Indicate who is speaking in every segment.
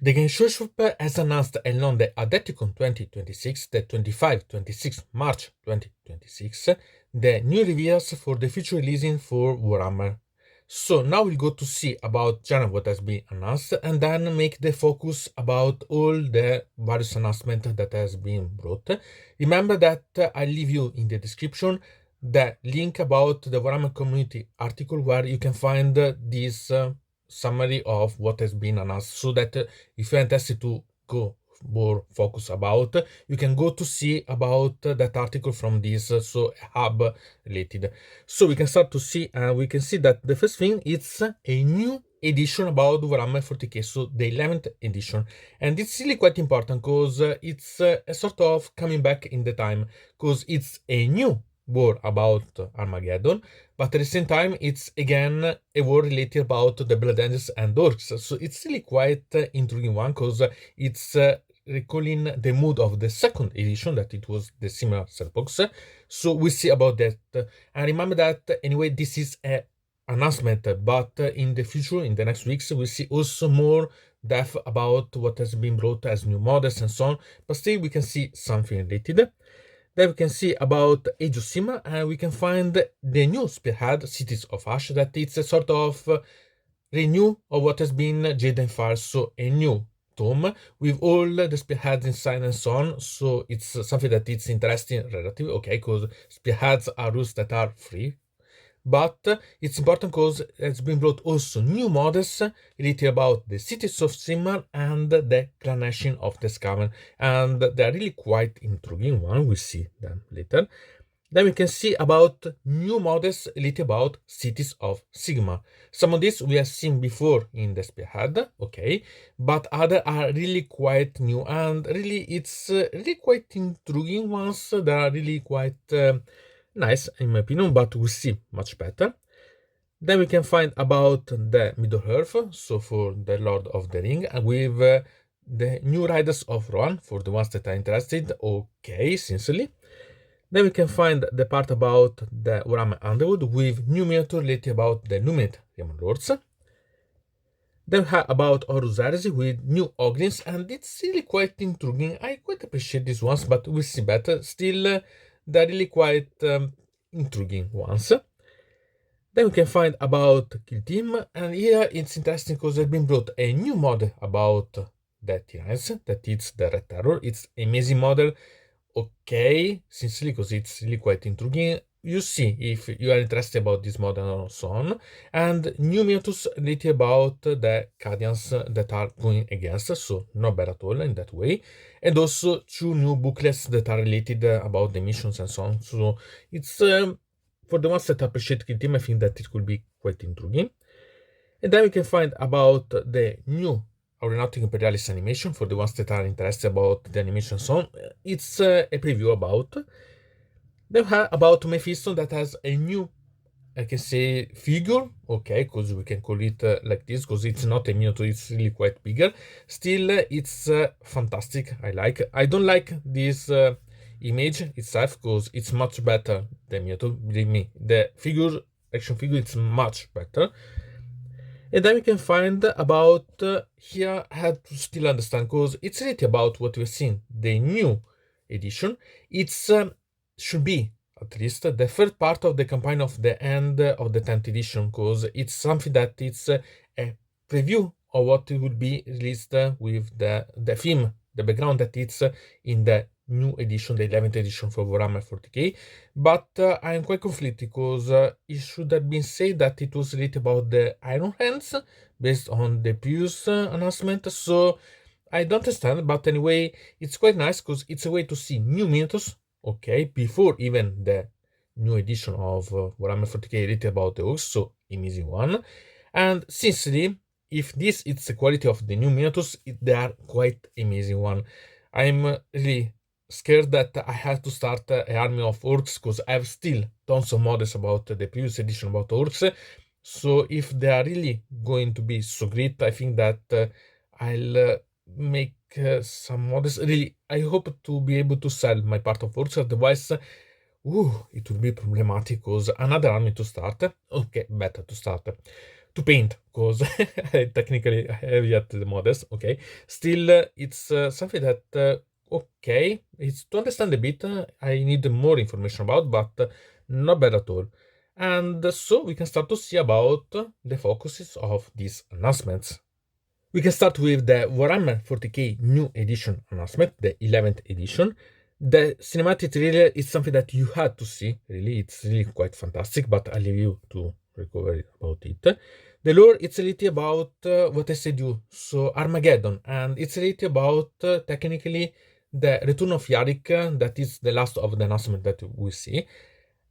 Speaker 1: The game showshop has announced along the Adepticon 2026, the 25-26 March 2026, the new reveals for the future releasing for Warhammer. So now we'll go to see about general what has been announced and then make the focus about all the various announcements that has been brought. Remember that I leave you in the description the link about the Warhammer community article where you can find this summary of what has been announced, so that if you're interested to go more focus about, you can go to see about that article from this so hub related. So we can start to see, we can see that the first thing it's a new edition about Warhammer 40k, so the 11th edition, and it's really quite important because it's a sort of coming back in the time, because it's a new war about Armageddon, but at the same time it's again a war related about the Blood Angels and Orcs. So it's really quite intriguing one, because it's recalling the mood of the second edition, that it was the similar Setbox. So we'll see about that. And remember that anyway, this is a announcement, but in the future, in the next weeks, we'll see also more depth about what has been brought as new models and so on, but still we can see something related. Then we can see about Age of Sigmar, and we can find the new Spearhead, Cities of Ash, that it's a sort of renew of what has been Jade and Fire, so a new tome with all the spearheads inside and so on. So it's something that it's interesting relatively, okay, because spearheads are rules that are free. But it's important because it's been brought also new models related about the cities of Sigmar and the clanation of the Skaven, and they're really quite intriguing one. We'll see them later. Then we can see about new models related about cities of Sigmar. Some of these we have seen before in the Spearhead, okay, but other are really quite new, and really it's really quite intriguing ones. They are really quite nice in my opinion, but we'll see much better. Then we can find about the Middle Earth, so for the Lord of the Ring, with the new Riders of Rohan, for the ones that are interested, okay, sincerely. Then we can find the part about the Warhammer Underworld with new miniature related about the Lumineth Realmlords. Then we have about Horus Heresy with new Ogryns, and it's really quite intriguing. I quite appreciate these ones, but we'll see better. Still, they're really quite intriguing ones. Then we can find about Kill Team, and here it's interesting because there's been brought a new mod about the Tyranids, that it's the Red Terror. It's an amazing model, okay, sincerely, because it's really quite intriguing. You see if you are interested about this model and so on. And new miniatures related about the Cadians that are going against, so not bad at all in that way. And also 2 new booklets that are related about the missions and so on. So it's for the ones that appreciate Kill Team, I think that it could be quite intriguing. And then we can find about the new Aeronautica Imperialis animation for the ones that are interested about the animation song. It's a preview about. Then we have about Mehiston that has a new, I can say, figure, okay, because we can call it like this, because it's not a miniature, it's really quite bigger. Still, it's fantastic. I don't like this image itself, because it's much better than miniature. Believe me, the figure, action figure, it's much better. And then we can find about here. I had to still understand, because it's really about what we've seen, the new edition. It's should be at least the third part of the campaign of the end of the 10th edition, because it's something that it's a preview of what it will be released with the theme, the background that it's in the new edition, the 11th edition for Warhammer 40k. But I'm quite conflicted, because it should have been said that it was related about the Iron Hands based on the previous announcement. So I don't understand, but anyway, it's quite nice because it's a way to see new miniatures, okay, before even the new edition of Warhammer 40k related about the Orcs, so amazing one. And sincerely, if this is the quality of the new miniatures, they are quite amazing one. I'm really scared that I have to start an army of orcs, because I have still tons of models about the previous edition about orcs. So if they are really going to be so great, I think that I'll make some models. Really, I hope to be able to sell my part of orcs, otherwise it will be problematic, because another army to start. Okay, better to start to paint, because I technically have yet the models. Okay, still it's something that okay, it's to understand a bit. I need more information about, but not bad at all. And so we can start to see about the focuses of these announcements. We can start with the Warhammer 40k new edition announcement, the 11th edition. The cinematic trailer is something that you had to see, really. It's really quite fantastic, but I'll leave you to recover about it. The lore, it's a little about what I said you, so Armageddon, and it's a little about technically the return of Yarrick, that is the last of the announcement that we see.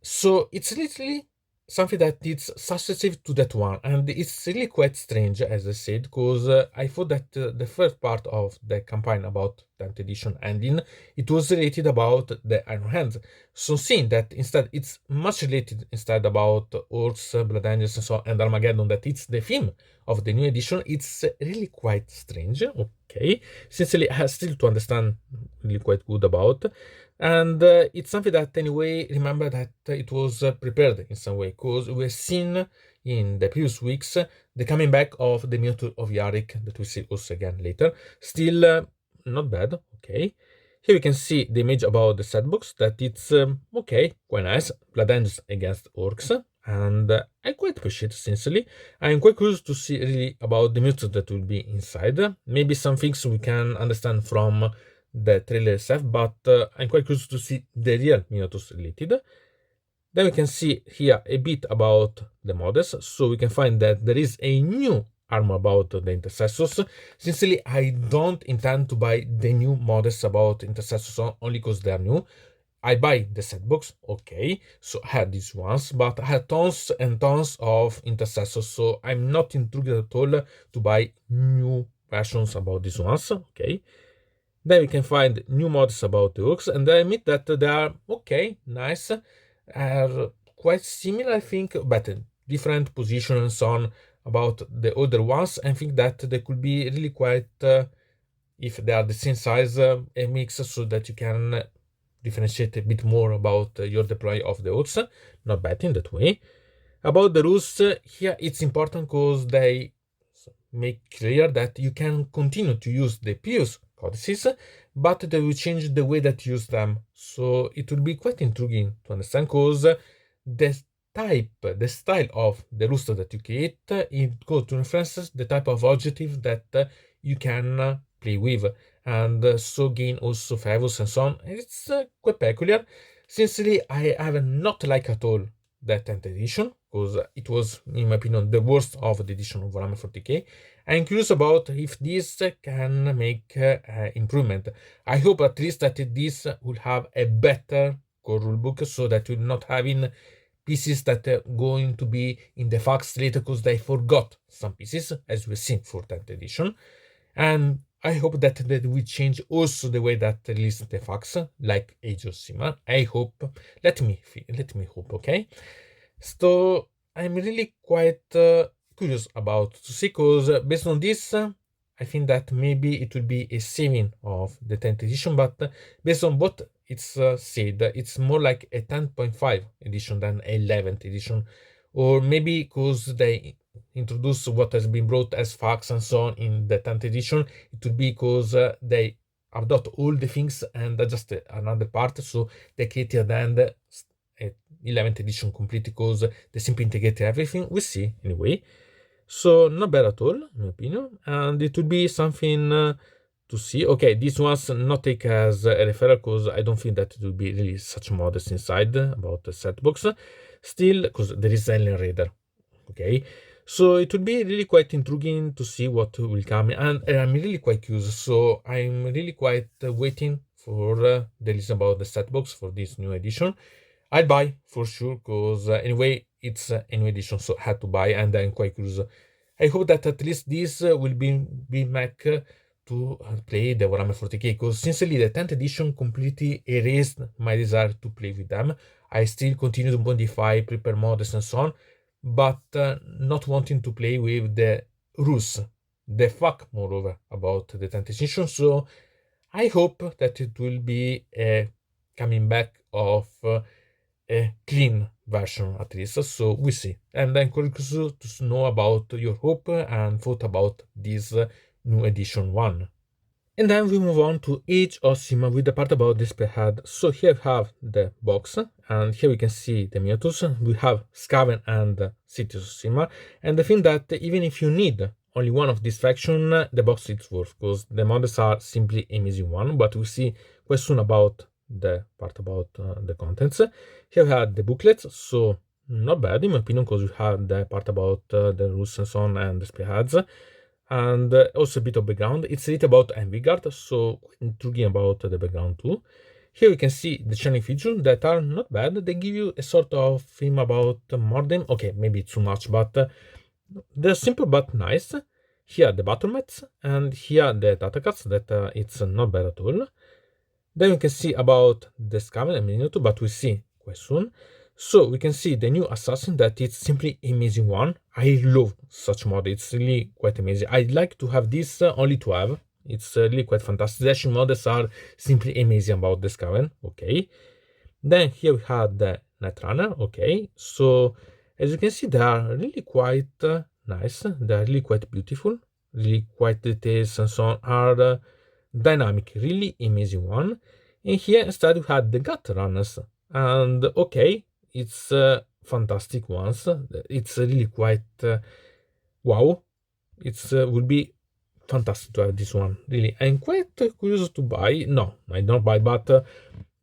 Speaker 1: So it's literally something that it's successive to that one, and it's really quite strange, as I said, because I thought that the first part of the campaign about 10th edition ending, it was related about the Iron Hands. So seeing that instead it's much related instead about Orcs, Blood Angels, and so on, and Armageddon, that it's the theme of the new edition, it's really quite strange. Okay, sincerely, I have still to understand really quite good about. And it's something that anyway, remember that it was prepared in some way, because we've seen in the previous weeks the coming back of the Minotaur of Yarrick, that we see also again later. Still not bad. Okay, here we can see the image about the Setbox, that it's okay, quite nice. Blood Angels against Orcs, and I quite appreciate it, sincerely. I'm quite curious to see really about the Minotaur that will be inside. Maybe some things we can understand from the trailer itself, but I'm quite curious to see the real Minotaurs related. Then we can see here a bit about the models, so we can find that there is a new armor about the Intercessors. Sincerely, I don't intend to buy the new models about Intercessors only because they are new. I buy the set box, okay, so I had these ones, but I had tons and tons of Intercessors, so I'm not intrigued at all to buy new versions about these ones, okay. Then we can find new mods about the orcs, and I admit that they are okay, nice, are quite similar, I think, but different position and so on about the older ones. I think that they could be really quite, if they are the same size, a mix, so that you can differentiate a bit more about your deploy of the orcs. Not bad in that way. About the rules, here it's important because they make clear that you can continue to use the previous codices, but they will change the way that you use them. So it will be quite intriguing to understand, because the style of the rooster that you create, it goes to references the type of objective that you can play with, and so gain also favors and so on. It's quite peculiar. Sincerely, I have not liked at all that 10th edition, because it was, in my opinion, the worst of the edition of Warhammer 40k. I'm curious about if this can make improvement. I hope at least that this will have a better core rulebook, so that you're not having pieces that are going to be in the facts later because they forgot some pieces, as we've seen for 10th edition. And I hope that they will change also the way that release the facts, like Age of Sigmar. I hope. Let me hope. Okay. So I'm really quite curious about to see, because based on this, I think that maybe it will be a saving of the 10th edition, but based on what it's said, it's more like a 10.5 edition than 11th edition, or maybe because they introduce what has been brought as facts and so on in the 10th edition, it would be because they adopt all the things and adjust another part, so they create at the end 11th edition complete, because they simply integrate everything. We see anyway, so not bad at all in my opinion, and it would be something to see. Okay, these ones not take as a referral, because I don't think that it will be really such models inside about the set box still, because there is Alien Raider. Okay, so it would be really quite intriguing to see what will come, and I'm really quite curious, so I'm really quite waiting for the release about the set box for this new edition. I'll buy for sure, because anyway it's a new edition, so I had to buy, and I'm quite curious. I hope that at least this will be back to play the Warhammer 40k, because sincerely the 10th edition completely erased my desire to play with them. I still continue to modify, prepare models and so on, but not wanting to play with the rules, the fuck moreover, about the 10th edition. So I hope that it will be a coming back of a clean version at least, so we see. And I'm curious to know about your hope and thought about this new edition 1. And then we move on to Age of Sigmar with the part about the Spearhead. So here we have the box, and here we can see the miniatures. We have Skaven and Cities of Sigmar. And I think that even if you need only one of these faction, the box is worth, because the models are simply amazing one. But we see quite soon about the part about the contents. Here we have the booklets, so not bad in my opinion, because we have the part about the rules and so on and the Spearheads. And also a bit of background. It's written about Envigard, so intriguing about the background too. Here we can see the channel features that are not bad. They give you a sort of theme about Morden. Okay, maybe too much, but they're simple but nice. Here the battlements, and here the data cards that it's not bad at all. Then we can see about the Skaven and Miniature, but we'll see quite soon. So we can see the new assassin that it's simply amazing one. I love such mod. It's really quite amazing. I'd like to have this only to have. It's really quite fantastic. The action models are simply amazing about the Skaven. Okay. Then here we have the Netrunner. Okay. So as you can see, they are really quite nice. They are really quite beautiful. Really quite details and so on are dynamic. Really amazing one. And here instead we had the Gut Runners. And okay, it's fantastic ones. It's really quite wow. It's would be fantastic to have this one. Really, I'm quite curious to buy. No, I don't buy, but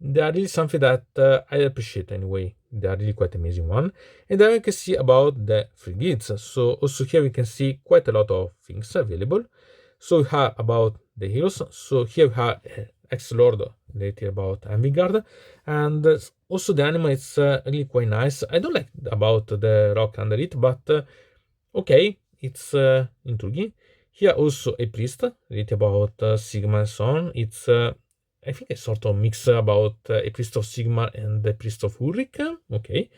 Speaker 1: they are really something that I appreciate anyway. They are really quite amazing one. And then we can see about the free guides. So also here we can see quite a lot of things available. So we have about the heroes. So here we have Ex-Lord later about Envigard, and also the anime is really quite nice. I don't like about the rock under it, but okay, it's intriguing. Here also a priest, read about Sigmar and so on. It's I think a sort of mix about a priest of Sigmar and the priest of Ulrich. Okay,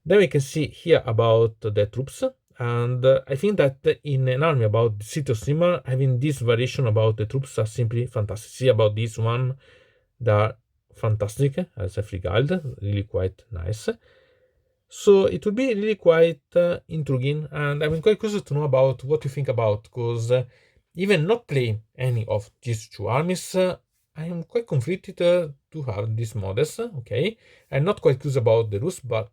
Speaker 1: then we can see here about the troops. And I think that in an army about the city of Sigmar, having this variation about the troops are simply fantastic. See about this one, they are fantastic as a free guide, really quite nice. So it would be really quite intriguing, and I'm quite curious to know about what you think about, because even not playing any of these two armies, I am quite conflicted to have these models, okay? I'm not quite curious about the rules, but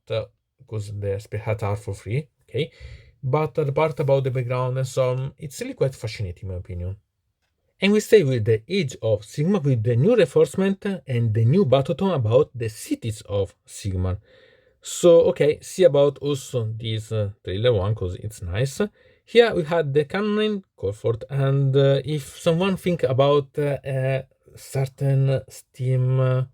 Speaker 1: because the Spearheads are for free, okay? But the part about the background and so on, it's really quite fascinating in my opinion. And we stay with the Age of Sigmar with the new reinforcement and the new Battletome about the cities of Sigmar. So, okay, see about also this trailer one, because it's nice. Here we had the Cannon Comfort, and if someone think about a certain Steam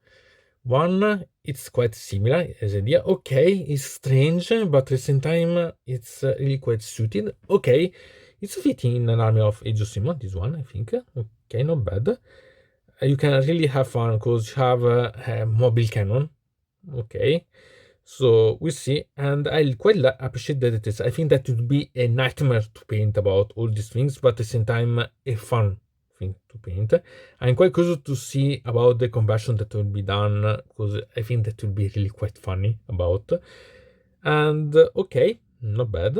Speaker 1: one, it's quite similar as idea. Okay, it's strange, but at the same time, it's really quite suited. Okay, it's fitting in an army of Age of Sigmar, this one, I think. Okay, not bad. You can really have fun because you have a mobile cannon. Okay, so we see, and I quite appreciate that it is. I think that it would be a nightmare to paint about all these things, but at the same time, a fun thing to paint. I'm quite curious to see about the conversion that will be done, because I think that will be really quite funny about. And okay, not bad.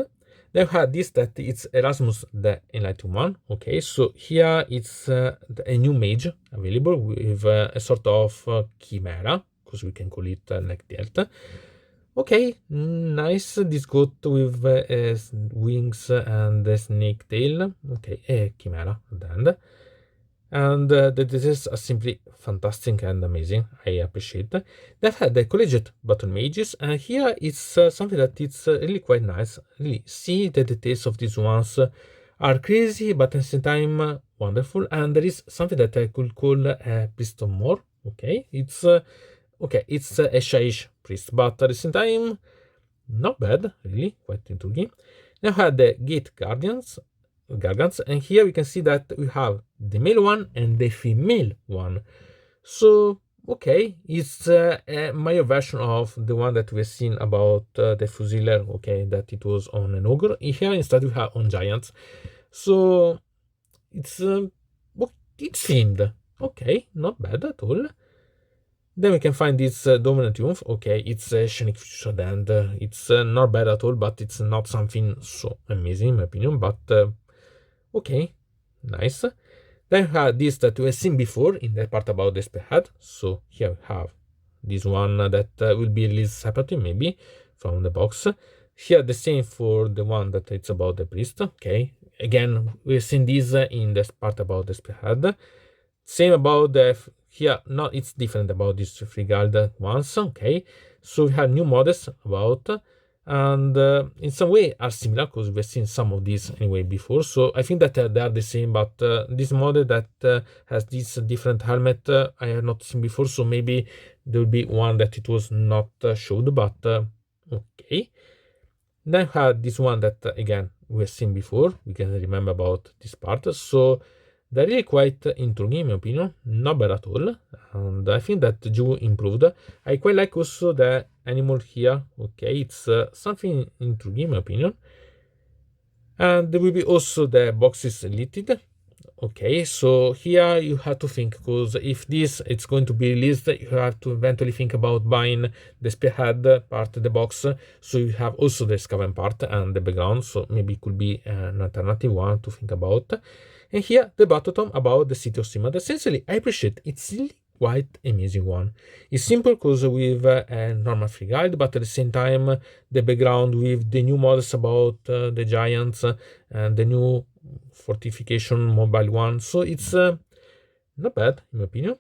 Speaker 1: Then we have this that it's Erasmus the Enlightened One. Okay, so here it's a new mage available with a sort of chimera, because we can call it like that. Okay, nice. This goat with wings and a snake tail. Okay, a chimera at the end. And the details are simply fantastic and amazing. I appreciate that. They've had the collegiate battle mages, and here it's something that it's really quite nice. Really see the details of these ones are crazy, but at the same time wonderful. And there is something that I could call a priest of more. Okay, it's okay, it's a Shaish priest, but at the same time, not bad, really, quite intriguing. Now we have the Gate Guardians, and here we can see that we have the male one and the female one. So, okay, it's a male version of the one that we've seen about the Fusiler, okay, that it was on an Ogre. Here instead we have on Giants. So, it's themed. Okay, not bad at all. Then we can find this Dominant Triumph. Okay, it's a Scenic Future and it's not bad at all, but it's not something so amazing in my opinion, but okay, nice. Then we have this that we have seen before in the part about the Spearhead. So here we have this one that will be released separately, maybe, from the box. Here the same for the one that it's about the Priest. Okay, again, we've seen this in the part about the Spearhead. Same about the... Here, no, it's different about these three guard ones. Okay, so we have new models about... and in some way are similar because we've seen some of these anyway before, so I think that they are the same, but this model that has this different helmet I have not seen before, so maybe there will be one that it was not showed, but okay. Then we have this one that again we have seen before, we can remember about this part, so they're really quite intriguing in my opinion, not bad at all, and I think that Jew improved. I quite like also the animal here. Okay, it's something intriguing in my opinion. And there will be also the boxes deleted. Okay, so here you have to think, because if this it's going to be released, you have to eventually think about buying the Spearhead part of the box, so you have also the Skaven part and the background, so maybe it could be an alternative one to think about. And here the Battletome about the city of Sigmar. Essentially, I appreciate it's really quite amazing one. It's simple because with a normal free guide, but at the same time the background with the new models about the giants and the new fortification mobile one, so it's not bad in my opinion.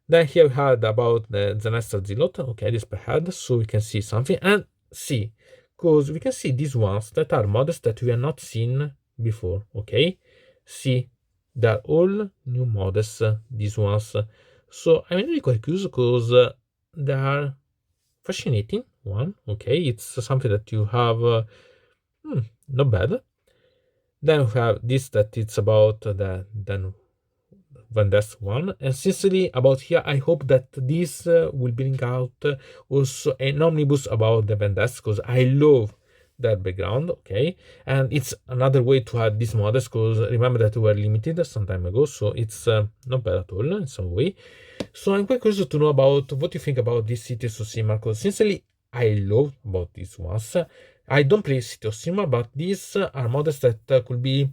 Speaker 1: Then here we had about the Astra Zilot. Okay, this Spearhead, so we can see something and see, because we can see these ones that are models that we have not seen before. Okay, see, they're all new models, these ones. So I'm really quite curious because they are fascinating one. Okay, it's something that you have not bad. Then we have this that it's about the Vendas one, and sincerely about here I hope that this will bring out also an omnibus about the Vendas, because I love that background. Okay, and it's another way to add these models, because remember that we were limited some time ago, so it's not bad at all in some way. So I'm quite curious to know about what you think about this City of Sigmar, because sincerely I love about these ones. I don't play City of Sigmar, but these are models that could be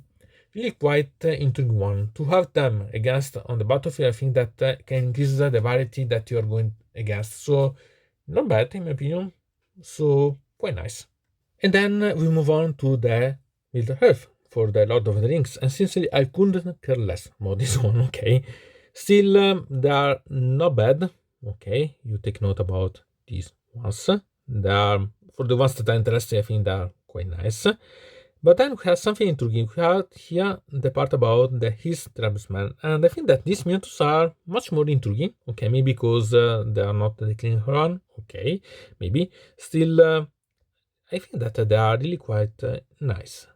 Speaker 1: really quite intriguing one. To have them against on the battlefield, I think that can increase the variety that you are going against. So not bad in my opinion. So quite nice. And then we move on to the Middle Earth for the Lord of the Rings. And sincerely, I couldn't care less about this one. Okay, still they are not bad. Okay, you take note about these ones. They are, for the ones that are interested, I think they are quite nice. But then we have something intriguing. We have here the part about the his tribesmen, and I think that these mutants are much more intriguing. Okay, maybe because they are not the clean run. Okay, maybe still. I think that they are really quite nice.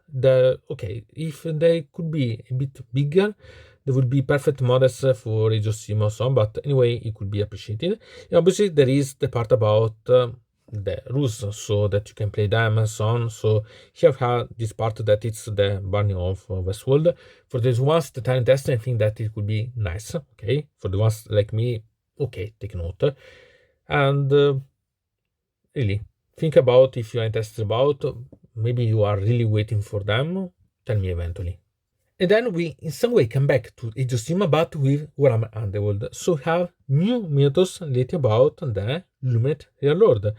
Speaker 1: Okay, if they could be a bit bigger, they would be perfect models for Age of Sigmar, so on, but anyway, it could be appreciated. And obviously, there is the part about the rules, so that you can play them and so on. So here we have this part that it's the burning of Westworld. For those ones that are interested, I think that it could be nice. Okay, for the ones like me, okay, take note. And really, think about if you are interested about, maybe you are really waiting for them, tell me eventually. And then we in some way come back to Age of Sigmar, but with Warhammer Underworld. So we have new miniatures lately about the Lumineth Realmlords.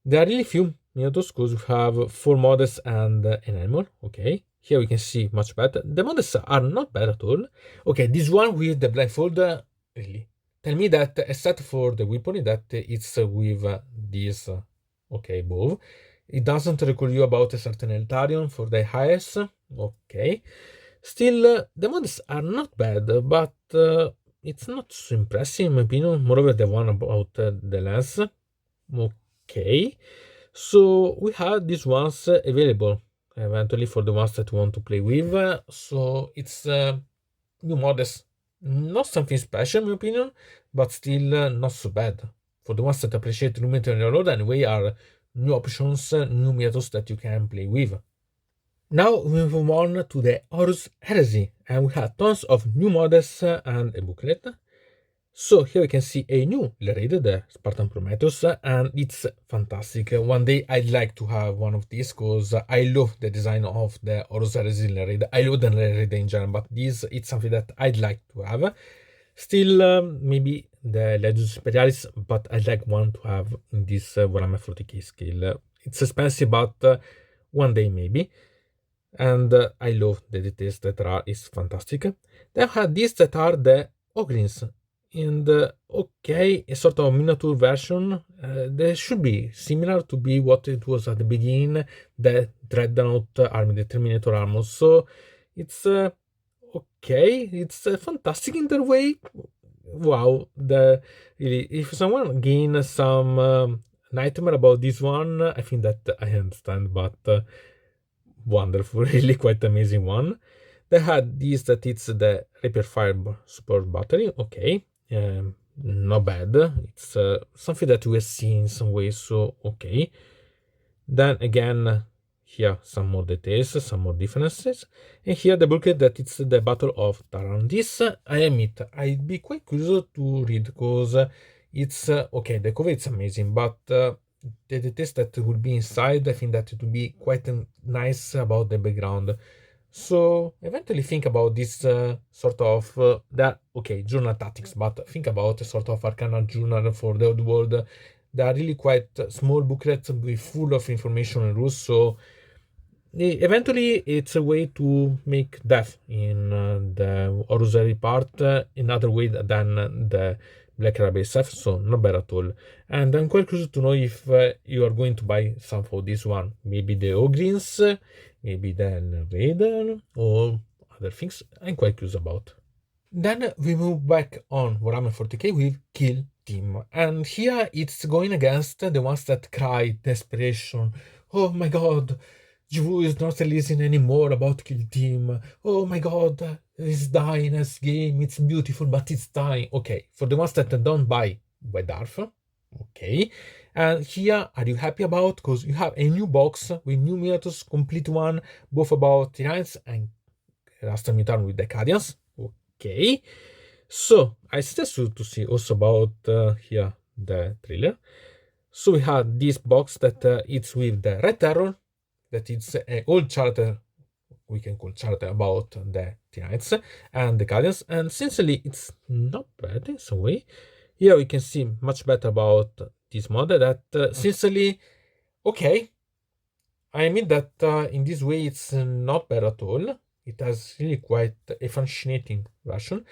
Speaker 1: There are really few miniatures because we have 4 models and an animal. Okay, here we can see much better. The models are not bad at all. Okay, this one with the blindfold, really. Tell me that except for the Wh40 that it's with this, okay, bow. It doesn't recall you about a certain Militarum for the highest. Okay. Still, the models are not bad, but it's not so impressive in my opinion. Moreover, the one about the lens. Okay. So we have these ones available eventually for the ones that want to play with. So it's new models. Not something special in my opinion, but still not so bad. For the ones that appreciate Lumineth Realmlords anyway, are new options, new methods that you can play with. Now we move on to the Horus Heresy, and we have tons of new models and a booklet. So here we can see a new raid, the Spartan Prometheus, and it's fantastic. One day I'd like to have one of these because I love the design of the Horus Heresy raid. I love the raid in general, but this it's something that I'd like to have. Still, maybe the Legends Imperialis, but I'd like one to have in this Warhammer 40k scale. It's expensive, but one day maybe. And I love the details that are, is fantastic. Then I had these that are the Ogryns, and okay, a sort of miniature version. They should be similar to be what it was at the beginning, the Dreadnought army, the Terminator armor. So it's okay, it's fantastic in their way. Wow, really, if someone gains some nightmare about this one, I think that I understand, but wonderful, really quite amazing one. They had this that it's the Rapier Fire support battery. Okay, not bad. It's something that we have seen in some ways, so okay. Then again, here some more details, some more differences. And here the booklet that it's the Battle of Tallarn. This, I admit, I'd be quite curious to read because it's, okay, the cover is amazing, but the details that will be inside, I think that it will be quite nice about the background. So eventually think about this sort of, that, okay, journal tactics, but think about a sort of arcana journal for the old world. They are really quite small booklets with full of information and rules, so eventually it's a way to make death in the Horus part another way than the Black Rabbit SF, so not bad at all. And I'm quite curious to know if you are going to buy some for this one, maybe the Ogryns, maybe the Raider, or other things I'm quite curious about. Then we move back on Warhammer 40k with Kill Team, and here it's going against the ones that cry desperation. Oh my god, Ju is not releasing anymore about Kill Team. Oh my god, it's dying as game, it's beautiful, but it's dying. Okay, for the ones that don't buy White Dwarf, okay. And here, are you happy about? Because you have a new box with new miniatures, complete one, both about Tyranids and Astra Militarum with the Cadians. Okay, so I suggest you to see also about here the trailer. So we have this box that it's with the Red Terror, that it's an old charter, we can call charter about the Tyranids and the Cadians, and sincerely it's not bad in some way. Here we can see much better about this model that sincerely, okay, I admit that in this way it's not bad at all. It has really quite a fascinating version.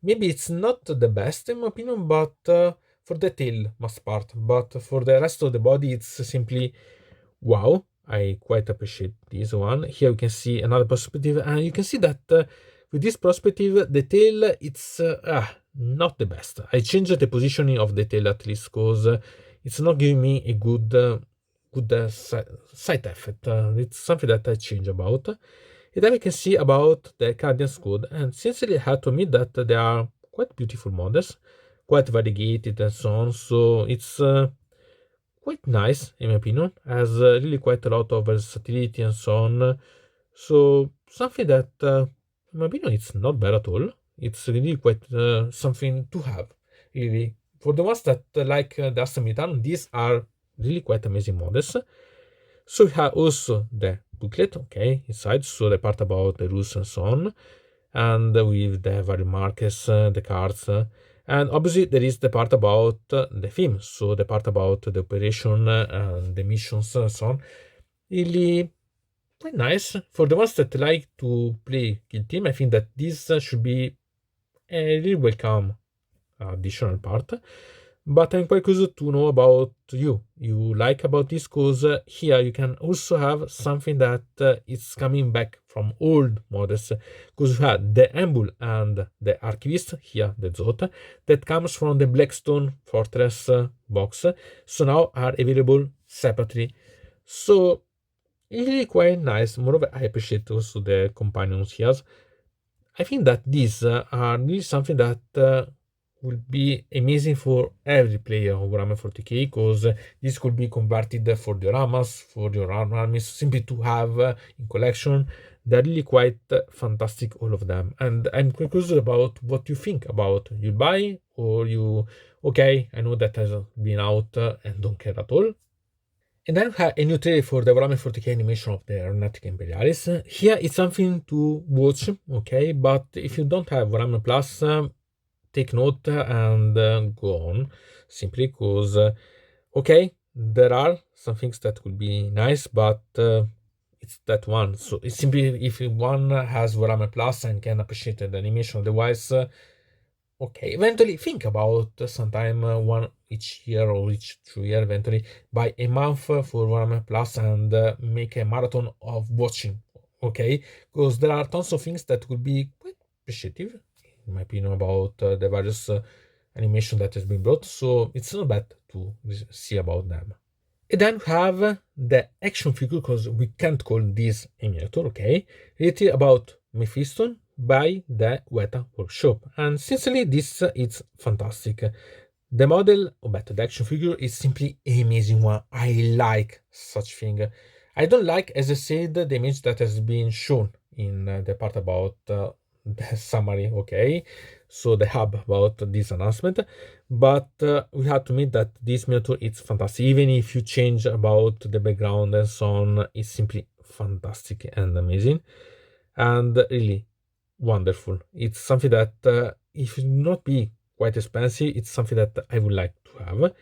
Speaker 1: Maybe it's not the best in my opinion, but for the tail most part. But for the rest of the body, it's simply wow. I quite appreciate this one. Here you can see another perspective, and you can see that with this perspective, the tail it's not the best. I changed the positioning of the tail at least because it's not giving me a good side effect. It's something that I change about. And then we can see about the Cadians code, and sincerely I have to admit that they are quite beautiful models, quite variegated and so on, so it's quite nice in my opinion, has really quite a lot of versatility and so on, so something that in my opinion it's not bad at all. It's really quite something to have, really. For the ones that like the Astra Militarum, these are really quite amazing models. So we have also the booklet, okay, inside, so the part about the rules and so on, and with the value markers, the cards, and obviously there is the part about the theme, so the part about the operation and the missions and so on. Really quite nice. For the ones that like to play Kill Team, I think that this should be a really welcome additional part. But I'm quite curious to know about you like about this, because here you can also have something that is coming back from old models, because you had the Embul and the Archivist, here the Zot, that comes from the Blackstone Fortress box, so now are available separately. So really quite nice. Moreover, I appreciate also the companions here. I think that these are really something that will be amazing for every player of Warhammer 40k, because this could be converted for dioramas, for your armies, simply to have in collection. They're really quite fantastic, all of them. And I'm curious about what you think about. You buy or you, okay, I know that has been out and don't care at all. And then we have a new trailer for the Warhammer 40k animation of the Aeronautica Imperialis. Here it's something to watch, okay, but if you don't have Warhammer Plus, take note and go on, simply because, okay, there are some things that could be nice, but it's that one. So it's simply if one has Warhammer Plus and can appreciate the animation, otherwise, okay, eventually think about sometime one each year or each 2 year, eventually buy a month for Warhammer Plus and make a marathon of watching, okay? Because there are tons of things that could be quite appreciative, in my opinion, about the various animation that has been brought, so it's not bad to see about them. And then we have the action figure, because we can't call this a miniature, okay? It's about Mehiston by the Weta Workshop, and sincerely this is fantastic. The model, the action figure is simply an amazing one. I like such thing. I don't like, as I said, the image that has been shown in the part about the summary, okay? So the hub about this announcement, but we have to admit that this miniature is fantastic. Even if you change about the background and so on, it's simply fantastic and amazing and really wonderful. It's something that if it not be quite expensive, it's something that I would like to have.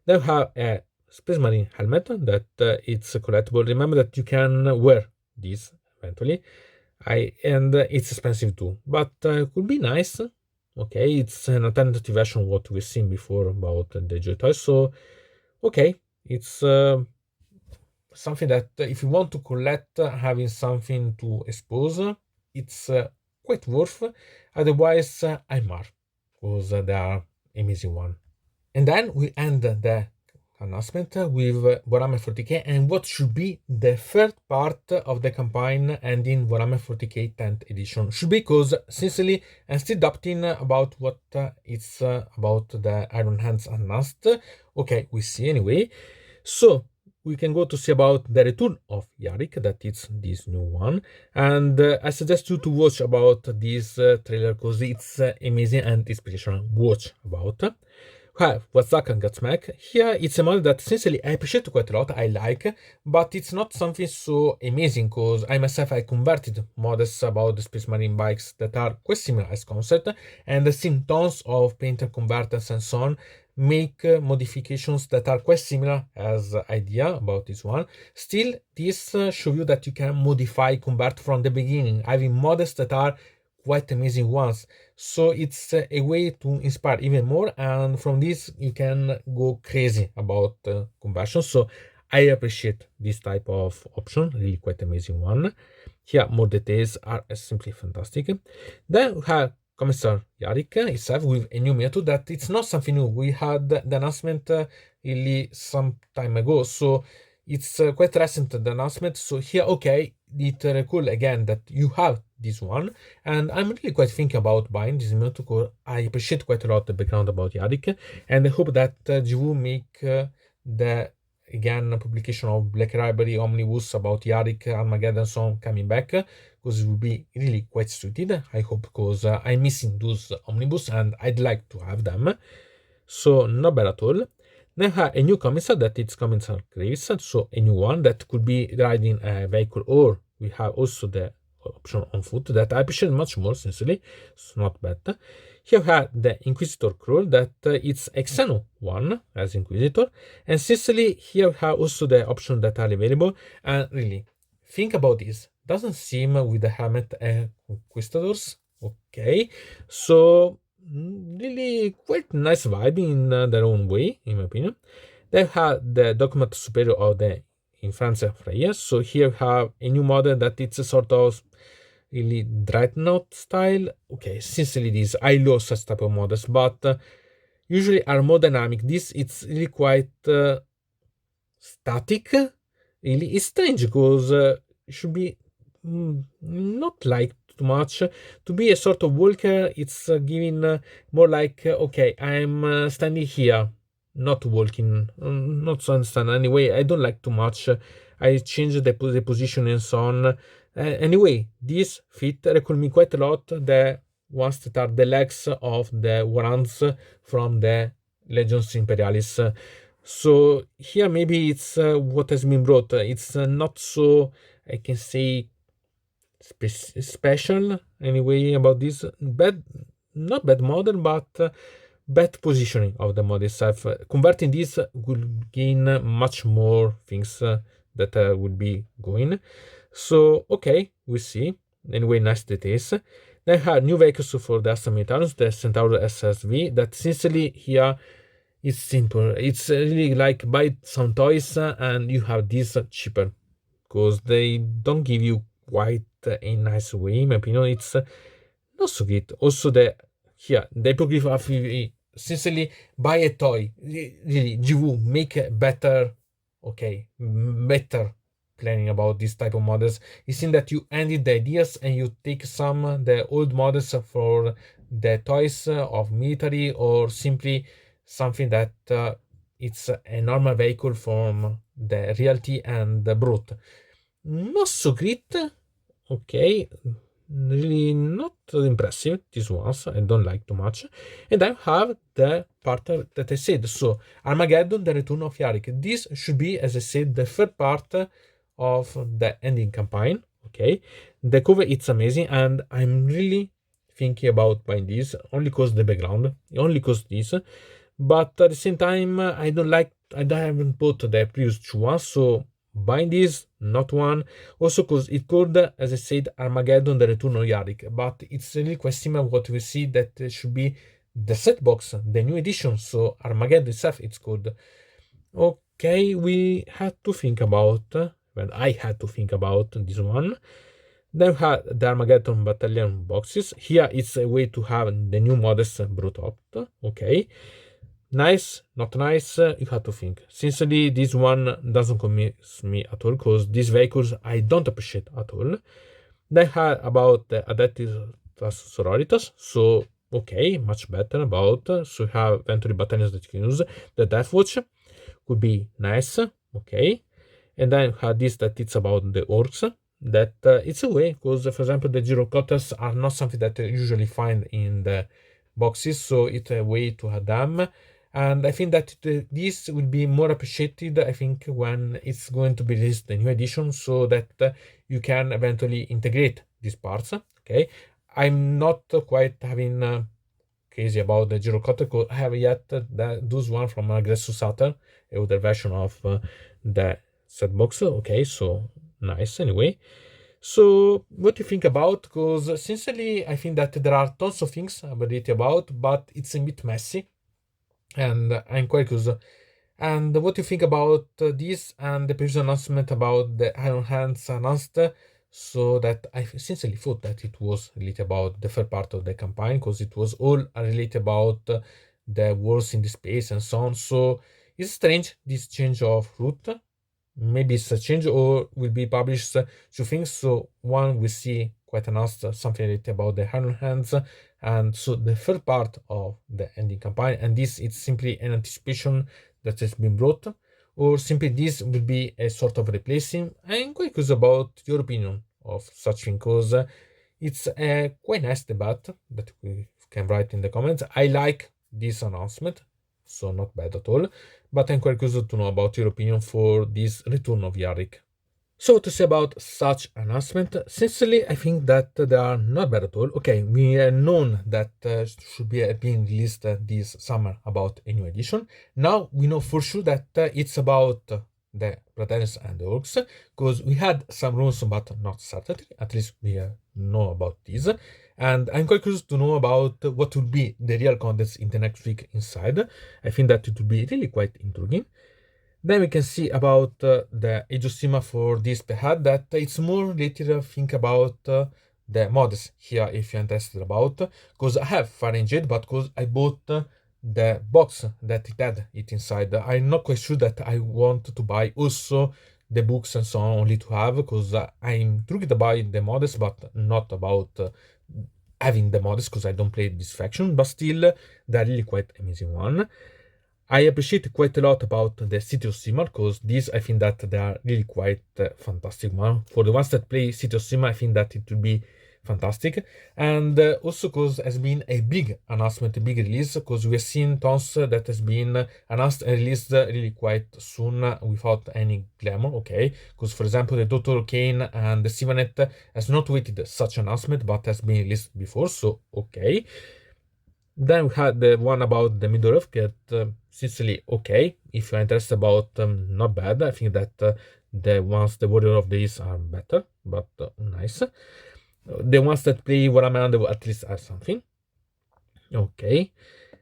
Speaker 1: Then we have a Space Marine helmet that it's collectible. Remember that you can wear this eventually. And it's expensive too, but could be nice. Okay, it's an alternative version of what we've seen before about the Joy Toys. So, okay, it's something that if you want to collect, having something to expose, it's quite worth. Otherwise, I mark because they are amazing one. And then we end the announcement with Warhammer 40k and what should be the third part of the campaign ending Warhammer 40k 10th edition. Should be because, sincerely, I'm still doubting about what it's about the Iron Hands announced. Okay, we see anyway. So, we can go to see about the return of Yarrick, that it's this new one. And I suggest you to watch about this trailer because it's amazing and inspirational. Watch about. What's up and Godsmack? Here it's a model that sincerely I appreciate quite a lot, I like, but it's not something so amazing because I myself I converted models about the Space Marine bikes that are quite similar as concept, and I've seen tons of painter converters and so on make modifications that are quite similar as idea about this one. Still, this show you that you can modify, convert from the beginning, having models that are quite amazing ones. So it's a way to inspire even more, and from this you can go crazy about conversion. So I appreciate this type of option, really quite amazing one. Here more details are simply fantastic. Then we have Commissar Yarrick itself with a new method that it's not something new. We had the announcement really some time ago, so it's quite recent, the announcement. So here, okay, it cool again that you have this one, and I'm really quite thinking about buying this method because I appreciate quite a lot the background about Yarrick, and I hope that you will make the again publication of Black Library Omnibus about Yarrick, Armageddon song coming back, because it will be really quite suited, I hope, because I'm missing those omnibus and I'd like to have them. So not bad at all. Then have a new commissar that it's Commissar Graves, so a new one that could be riding a vehicle, or we have also the option on foot that I appreciate much more, sincerely. It's not bad. Here we have the Inquisitor Crawl that it's Xeno one as Inquisitor, and sincerely here we have also the options that are available. And really, think about this. Doesn't seem with the helmet Conquistadors. Okay, so really quite nice vibe in their own way, in my opinion. They have the document superior of the Influencer Freya. So here we have a new model that it's a sort of really dreadnought style. Okay, sincerely this, I love such type of models, but usually are more dynamic. This it's really quite static. Really, it's strange because it should be not like too much to be a sort of walker. It's giving more like okay, I'm standing here, not walking, not so understand. Anyway, I don't like too much. I change the position and so on. Anyway, this fit recall me quite a lot the ones that are the legs of the warbands from the Legions Imperialis. So here maybe it's what has been brought. It's not so, I can say, special anyway about this. Not bad model, but bad positioning of the mod itself. Converting this will gain much more things that would be going. So, okay, we see. Anyway, nice details. Then I have new vehicles for the Astra Militarums, the Centaur SSV, that sincerely here it's simple. It's really like buy some toys and you have this cheaper, because they don't give you quite a nice way. In my opinion, it's not so good. Also, the hypoglyph of sincerely buy a toy. Really, you make a better, better planning about this type of models. It seems that you ended the ideas and you take some the old models for the toys of military, or simply something that it's a normal vehicle from the reality and the brute. Not so great. Okay, really not impressive, these ones. I don't like too much. And I have the part that I said. So, Armageddon, the return of Yarrick. This should be, as I said, the third part of the ending campaign. Okay, the cover, it's amazing, and I'm really thinking about buying this only because the background, only because this. But at the same time, I haven't bought the previous two ones, so buying this, not one. Also, because it called, as I said, Armageddon, the return of Yarrick, but it's really quite similar what we see that should be the Setbox, the new edition. So Armageddon itself, it's called. Okay, we had to think about, well, I had to think about this one. Then we had the Armageddon Battalion boxes. Here it's a way to have the new models brought up. Okay. Nice, not nice, you have to think. Sincerely, this one doesn't convince me at all, because these vehicles I don't appreciate at all. Then had about the Adepticon Sororitas, so okay, much better about. So you have eventually battalions that you can use. The Death Watch could be nice, okay. And then had this that it's about the orcs, that it's a way, because for example the Gyrocutters are not something that you usually find in the boxes, so it's a way to have them. And I think that this will be more appreciated, I think, when it's going to be released, the new edition, so that you can eventually integrate these parts. Okay, I'm not quite having crazy about the Gyrocutter, because I have yet those one from Aggressor Saturn, older version of the Setbox. Okay, so nice anyway. So what do you think about? Because sincerely, I think that there are tons of things about, but it's a bit messy, and I'm quite curious. And what do you think about this and the previous announcement about the Iron Hands announced? So that I sincerely thought that it was related about the third part of the campaign, because it was all related about the wars in the space and so on. So it's strange, this change of route. Maybe it's a change, or will be published two things. So one, we see quite announced something related about the Iron Hands, and so the third part of the ending campaign, and this it's simply an anticipation that has been brought, or simply this will be a sort of replacing. I'm quite curious about your opinion of such thing, because it's a quite nice debate that we can write in the comments. I like this announcement, so not bad at all, but I'm quite curious to know about your opinion for this return of Yarrick. So to say about such announcement, sincerely, I think that they are not bad at all. Okay, we are known that should be being released this summer about a new edition. Now we know for sure that it's about the Praetorians and the Orcs, because we had some rumors, but not certainty. At least we know about this. And I'm quite curious to know about what will be the real contents in the next week inside. I think that it will be really quite intriguing. Then we can see about the Age of Sigmar for this pehad, that it's more related to think about the mods here, if you're interested about, because I have Fire and Jade, but because I bought the box that it had it inside, I'm not quite sure that I want to buy also the books and so on, only to have, because I'm intrigued to buy the mods, but not about having the mods, because I don't play this faction, but still they're really quite amazing one. I appreciate quite a lot about the City of Sigmar, because these I think that they are really quite fantastic one. For the ones that play City of Sigmar, I think that it will be fantastic. And also because has been a big announcement, a big release, because we have seen tons that has been announced and released really quite soon without any glamour, okay? Because for example, the Dr. Kane and the Sivanet has not waited such announcement, but has been released before, so okay. Then we had the one about the Middle Earth that sincerely okay. If you're interested about not bad. I think that the ones the Warrior of Days are better, but nice. The ones that play Warhammer Underworld at least have something. Okay.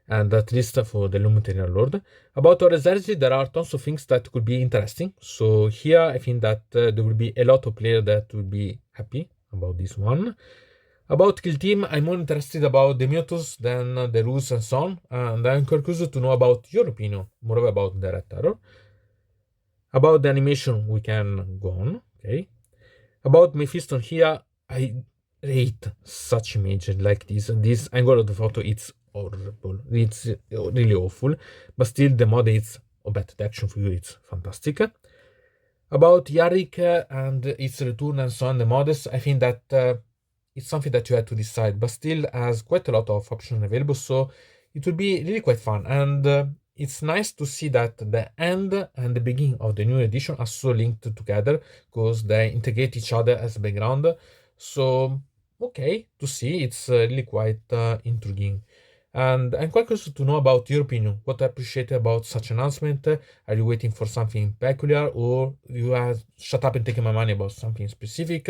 Speaker 1: And at least for the Lumineth Realmlords. About Horus Heresy, there are tons of things that could be interesting. So here I think that there will be a lot of players that will be happy about this one. About Kill Team, I'm more interested about the Minotaurs than the rules and so on, and I'm curious to know about your opinion, moreover about the Red Terror. About the animation, we can go on, okay? About Mehiston here, I hate such image like this. This angle of the photo, it's horrible. It's really awful, but still the mod is better. The action figure, it's fantastic. About Yarrick and its return and so on, the mods, I think that it's something that you have to decide, but still has quite a lot of options available, so it will be really quite fun. And it's nice to see that the end and the beginning of the new edition are so linked together because they integrate each other as a background. So, okay, to see, it's really quite intriguing. And I'm quite curious to know about your opinion. What I appreciate about such announcement. Are you waiting for something peculiar, or you have shut up and taken my money about something specific,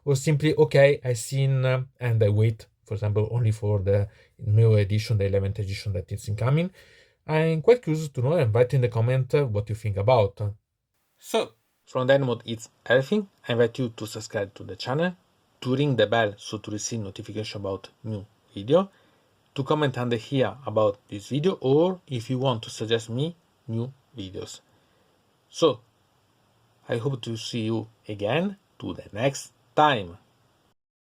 Speaker 1: or simply okay, I seen and I wait, for example, only for the new edition, the 11th edition that is incoming. I'm quite curious to know, and write in the comment what you think about. So, from deynonmod it's everything. I invite you to subscribe to the channel, to ring the bell so to receive notification about new video, to comment under here about this video, or if you want to suggest me new videos. So, I hope to see you again to the next time.